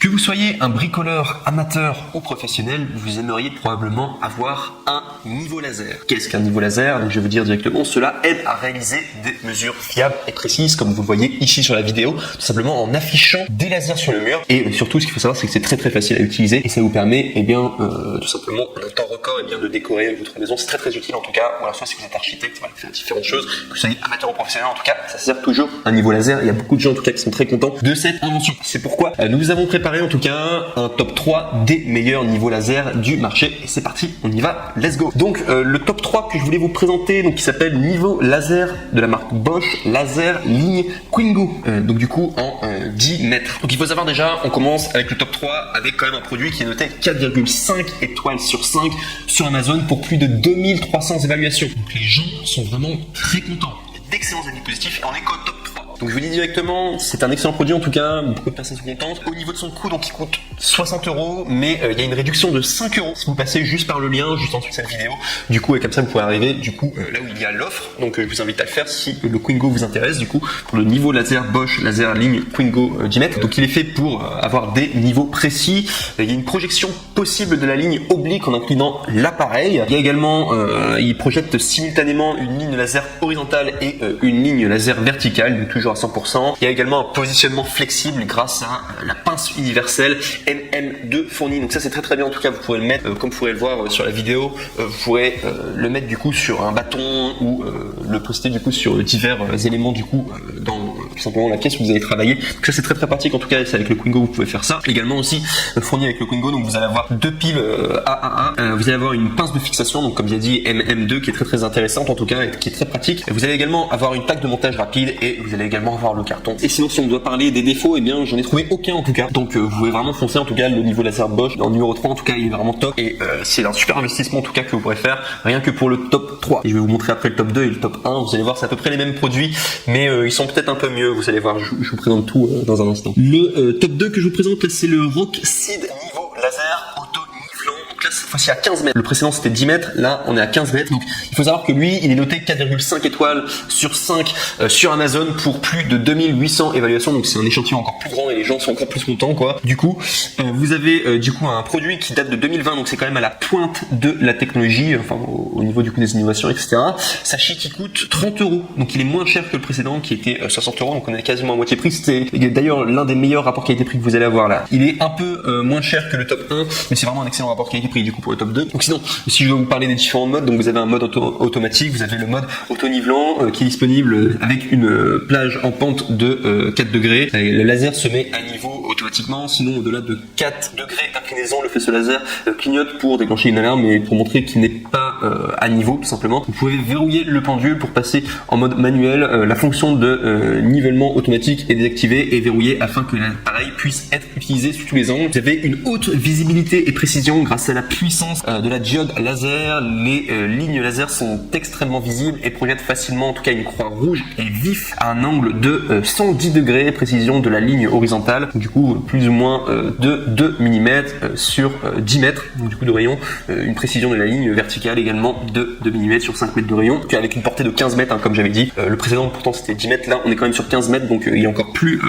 Que vous soyez un bricoleur amateur ou professionnel, vous aimeriez probablement avoir un niveau laser. Qu'est-ce qu'un niveau laser? Donc, je vais vous dire directement, cela aide à réaliser des mesures fiables et précises, comme vous le voyez ici sur la vidéo, tout simplement en affichant des lasers sur le mur. Et surtout, ce qu'il faut savoir, c'est que c'est très facile à utiliser et ça vous permet, tout simplement, en un temps record, de décorer votre maison. C'est très utile en tout cas. Voilà, soit si vous êtes architecte, voilà, faire différentes choses, que vous soyez amateur ou professionnel, en tout cas, ça sert toujours un niveau laser. Il y a beaucoup de gens en tout cas qui sont très contents de cette invention. C'est pourquoi nous vous avons préparé en tout cas un top 3 des meilleurs niveaux laser du marché. Et c'est parti, on y va, let's go. Donc le top 3 que je voulais vous présenter, donc qui s'appelle niveau laser de la marque Bosch, laser ligne Quingo. Donc du coup en 10 mètres. Donc il faut savoir déjà, on commence avec le top 3 avec quand même un produit qui est noté 4,5 étoiles sur 5 sur Amazon pour plus de 2300 évaluations. Donc les gens sont vraiment très contents. D'excellents avis positifs et on est qu'au top 3. Donc je vous dis directement, c'est un excellent produit en tout cas, beaucoup de personnes sont contentes. Au niveau de son coût, donc il coûte 60 €, mais il y a une réduction de 5 € si vous passez juste par le lien, juste en dessous de cette vidéo. Du coup, et comme ça vous pouvez arriver là où il y a l'offre. Donc je vous invite à le faire si le Quingo vous intéresse, du coup, pour le niveau laser Bosch, laser ligne Quingo 10 mètres. Donc il est fait pour avoir des niveaux précis. Il y a une projection possible de la ligne oblique en inclinant l'appareil. Il y a également, il projette simultanément une ligne laser horizontale et une ligne laser verticale, donc toujours à 100%. Il y a également un positionnement flexible grâce à la pince universelle MM2 fournie. Donc ça c'est très bien, en tout cas vous pourrez le mettre, comme vous pourrez le voir sur la vidéo, vous pourrez le mettre du coup sur un bâton ou le poster du coup sur divers éléments du coup dans tout simplement la pièce où vous allez travailler. Donc ça c'est très pratique, en tout cas c'est avec le Quingo vous pouvez faire ça. Également aussi fourni avec le Quingo, donc vous allez avoir deux piles AAA, vous allez avoir une pince de fixation, donc comme j'ai dit MM2 qui est très intéressante en tout cas et qui est très pratique. Vous allez également avoir une plaque de montage rapide et vous allez également avoir le carton. Et sinon si on doit parler des défauts, eh bien j'en ai trouvé aucun en tout cas. Donc vous pouvez vraiment foncer, en tout cas le niveau laser Bosch en numéro 3 en tout cas il est vraiment top et c'est un super investissement en tout cas que vous pourrez faire rien que pour le top 3. Et je vais vous montrer après le top 2 et le top 1, vous allez voir c'est à peu près les mêmes produits mais ils sont peut-être un peu mieux, vous allez voir, je vous présente tout dans un instant. Le top 2 que je vous présente là, c'est le Rockseed niveau laser auto nivelant. Donc là cette fois-ci à 15 mètres. Le précédent c'était 10 mètres, là on est à 15 mètres. Donc il faut savoir que lui il est noté 4,5 étoiles sur 5 sur Amazon pour plus de 2800 évaluations. Donc c'est un échantillon encore plus grand et les gens sont encore plus contents quoi. Du coup vous avez du coup un produit qui date de 2020, donc c'est quand même à la pointe de la technologie, enfin au niveau du coup des innovations etc. Sachez qu'il coûte 30 €, donc il est moins cher que le précédent qui était 60 €, donc on est quasiment à moitié prix. C'était d'ailleurs l'un des meilleurs rapports qualité-prix que vous allez avoir là. Il est un peu moins cher que le top 1, mais c'est vraiment un excellent rapport qualité-prix du coup pour le top 2. Donc sinon, si je dois vous parler des différents modes, donc vous avez un mode automatique, vous avez le mode auto-nivelant qui est disponible avec une plage en pente de 4 degrés. Et le laser se met à niveau automatiquement, sinon au-delà de 4 degrés d'inclinaison, le faisceau laser clignote pour déclencher une alarme et pour montrer qu'il n'est pas à niveau tout simplement. Vous pouvez verrouiller le pendule pour passer en mode manuel. La fonction de nivellement automatique est désactivée et verrouillée afin que l'appareil puisse être utilisé sous tous les angles. Vous avez une haute visibilité et précision grâce à la puissance de la diode laser. Les lignes laser sont extrêmement visibles et projettent facilement en tout cas une croix rouge et vif à un angle de 110 degrés, précision de la ligne horizontale, du coup plus ou moins de 2 mm sur 10 mètres donc, du coup de rayon, une précision de la ligne verticale également de 2 mm sur 5 mètres de rayon, avec une portée de 15 mètres comme j'avais dit. Le précédent pourtant c'était 10 mètres, là on est quand même sur 15 mètres donc il est encore plus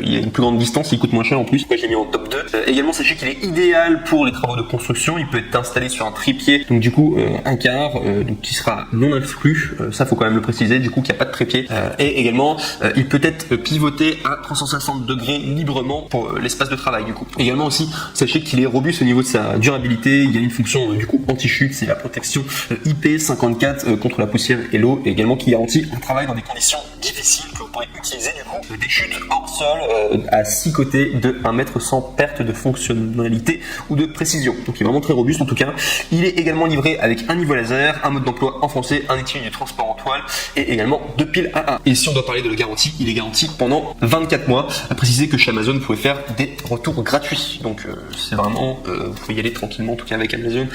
il y a une plus grande distance, il coûte moins cher en plus. Moi je l'ai mis en top 2. Également sachez qu'il est idéal pour les travaux de construction, il peut être installé sur un trépied, donc du coup un quart donc qui sera non inclus, ça faut quand même le préciser, du coup qu'il n'y a pas de trépied, et également il peut être pivoté à 360 degrés librement pour l'espace de travail du coup. Également aussi sachez qu'il est robuste au niveau de sa durabilité, il y a une fonction du coup anti-chute, c'est la protection IP54 contre la poussière et l'eau, et également qui garantit un travail dans des conditions difficiles que vous pourrez utiliser du coup des chutes hors sol à 6 côtés de 1 mètre sans perte de fonctionnalité ou de précision. Donc il est vraiment très robuste en tout cas. Il est également livré avec un niveau laser, un mode d'emploi en français, un étui du transport en toile et également 2 piles AA. Et si on doit parler de la garantie, il est garanti pendant 24 mois. À préciser que chez Amazon vous pouvez faire des retours gratuits. Donc c'est vraiment, vous pouvez y aller tranquillement en tout cas avec Amazon.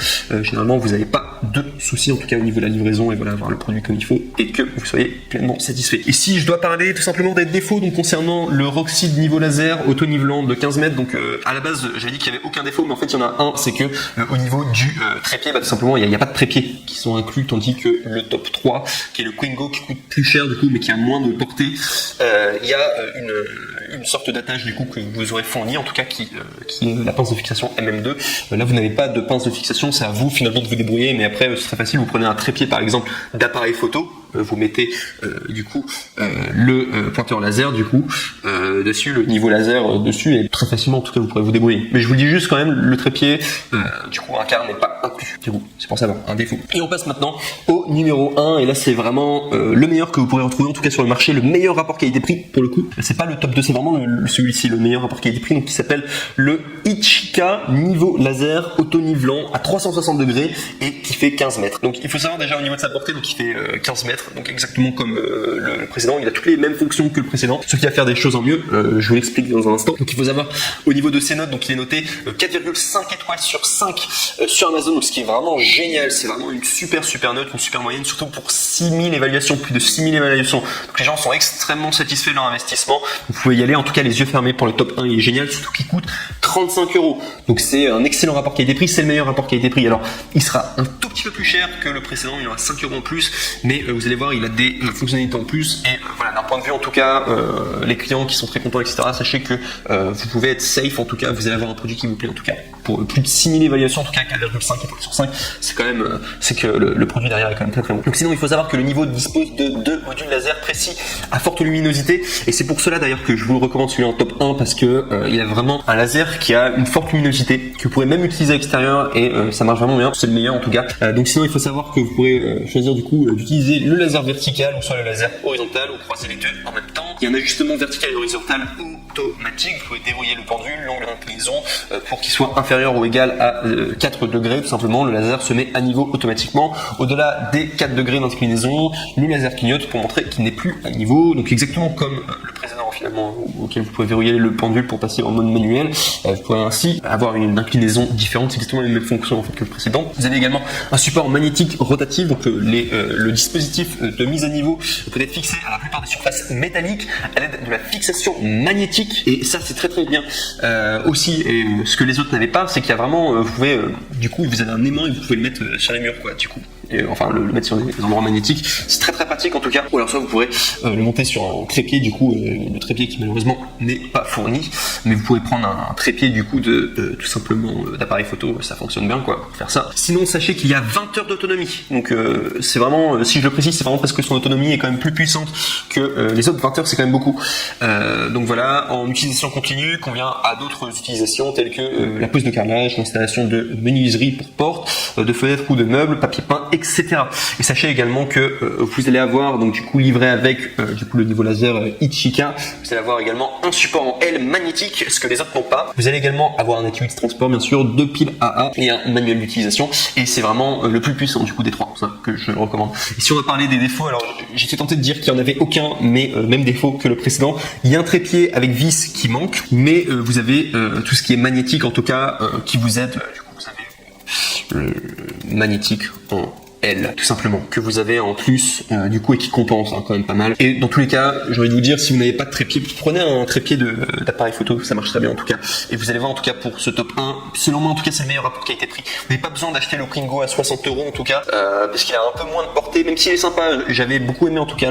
Généralement vous n'avez pas pas de soucis en tout cas au niveau de la livraison et voilà, avoir le produit comme il faut et que vous soyez pleinement satisfait. Et si je dois parler tout simplement des défauts donc concernant le Roxy de niveau laser auto-nivelant de 15 mètres, donc à la base j'avais dit qu'il n'y avait aucun défaut, mais en fait il y en a un, c'est que au niveau du trépied, tout simplement il n'y a pas de trépied qui sont inclus, tandis que le top 3 qui est le Quingo qui coûte plus cher du coup mais qui a moins de portée, il y a une sorte d'attache du coup que vous aurez fourni en tout cas qui est la pince de fixation MM2. Là vous n'avez pas de pince de fixation, c'est à vous finalement de vous débrouiller, mais après c'est très facile, vous prenez un trépied par exemple d'appareil photo, vous mettez du coup le pointeur laser du coup dessus, le niveau laser dessus, et très facilement en tout cas vous pourrez vous débrouiller. Mais je vous le dis juste quand même, le trépied du coup un quart n'est pas inclus, c'est pour ça un défaut. Et on passe maintenant au numéro 1, et là c'est vraiment le meilleur que vous pourrez retrouver en tout cas sur le marché, le meilleur rapport qualité-prix pour le coup. C'est pas le top 2, c'est vraiment celui-ci, le meilleur rapport qualité-prix, donc qui s'appelle le Ichika niveau laser auto-nivelant à 360 degrés et qui fait 15 mètres. Donc il faut savoir déjà au niveau de sa portée, donc il fait 15 mètres, donc exactement comme le précédent, il a toutes les mêmes fonctions que le précédent, ce qui va faire des choses en mieux, je vous l'explique dans un instant. Donc il faut savoir au niveau de ses notes, donc il est noté 4,5 étoiles sur 5 sur Amazon, donc ce qui est vraiment génial, c'est vraiment une super note, une super moyenne, surtout pour 6000 évaluations, plus de 6000 évaluations. Donc les gens sont extrêmement satisfaits de leur investissement, vous pouvez y aller en tout cas les yeux fermés pour le top 1, il est génial, surtout qu'il coûte 35 €. Donc c'est un excellent rapport qualité-prix, c'est le meilleur rapport qualité-prix. Alors il sera un tout petit peu plus cher que le précédent, il aura 5 € en plus, mais vous allez voir, il a des fonctionnalités en plus, et voilà, d'un point de vue en tout cas, les clients qui sont très contents, etc., sachez que vous pouvez être safe, en tout cas, vous allez avoir un produit qui vous plaît en tout cas. Pour plus de 6000 évaluations, en tout cas 4,5 étoiles sur 5, c'est quand même, c'est que le produit derrière est quand même très bon. Donc sinon, il faut savoir que le niveau dispose de 2 modules laser précis à forte luminosité, et c'est pour cela d'ailleurs que je vous le recommande celui en top 1, parce que il a vraiment un laser qui a une forte luminosité, que vous pourrez même utiliser à l'extérieur, et ça marche vraiment bien, c'est le meilleur en tout cas. Donc sinon, il faut savoir que vous pourrez choisir du coup d'utiliser le laser vertical ou soit le laser horizontal, ou croiser les deux en même temps. Il y a un ajustement vertical et horizontal automatique, vous pouvez dérouiller le pendule, l'angle d'inclinaison pour qu'il soit inférieur ou égal à 4 degrés, tout simplement le laser se met à niveau automatiquement. Au-delà des 4 degrés d'inclinaison, le laser clignote pour montrer qu'il n'est plus à niveau, donc exactement comme le précédent finalement, auquel vous pouvez verrouiller le pendule pour passer en mode manuel. Vous pouvez ainsi avoir une inclinaison différente, c'est exactement les mêmes fonctions en fait que le précédent. Vous avez également un support magnétique rotatif, donc le dispositif de mise à niveau peut être fixé à la plupart des surfaces métalliques à l'aide de la fixation magnétique, et ça c'est très bien. Aussi, et ce que les autres n'avaient pas, c'est qu'il y a vraiment, vous pouvez, du coup vous avez un aimant et vous pouvez le mettre sur les murs quoi, du coup. Et, enfin le mettre sur des endroits magnétiques, c'est très pratique en tout cas. Ou alors soit vous pourrez le monter sur un trépied, du coup le trépied qui malheureusement n'est pas fourni, mais vous pouvez prendre un trépied du coup de tout simplement d'appareil photo, ça fonctionne bien quoi pour faire ça. Sinon sachez qu'il y a 20 heures d'autonomie, donc c'est vraiment, si je le précise, c'est vraiment parce que son autonomie est quand même plus puissante que les autres. 20 heures c'est quand même beaucoup, donc voilà, en utilisation continue convient à d'autres utilisations telles que la pose de carrelage, l'installation de menuiserie pour portes, de fenêtres ou de meubles, papier peint, etc. Et sachez également que vous allez avoir donc du coup livré avec du coup le niveau laser Ichika, vous allez avoir également un support en L magnétique, ce que les autres n'ont pas. Vous allez également avoir un étui de transport bien sûr, 2 piles AA et un manuel d'utilisation, et c'est vraiment le plus puissant du coup des 3, pour ça que je le recommande. Et si on va parler des défauts, alors j'étais tenté de dire qu'il n'y en avait aucun, mais même défaut que le précédent. Il y a un trépied avec vis qui manque, mais vous avez tout ce qui est magnétique en tout cas qui vous aide. Du coup vous avez le magnétique en L, tout simplement, que vous avez en plus du coup, et qui compense quand même pas mal. Et dans tous les cas, j'ai envie de vous dire, si vous n'avez pas de trépied, prenez un trépied d'appareil photo, ça marche très bien en tout cas. Et vous allez voir en tout cas pour ce top 1, selon moi en tout cas c'est le meilleur rapport qualité-prix. Vous n'avez pas besoin d'acheter le Quingo à 60 € en tout cas, parce qu'il a un peu moins de portée, même s'il est sympa, j'avais beaucoup aimé en tout cas.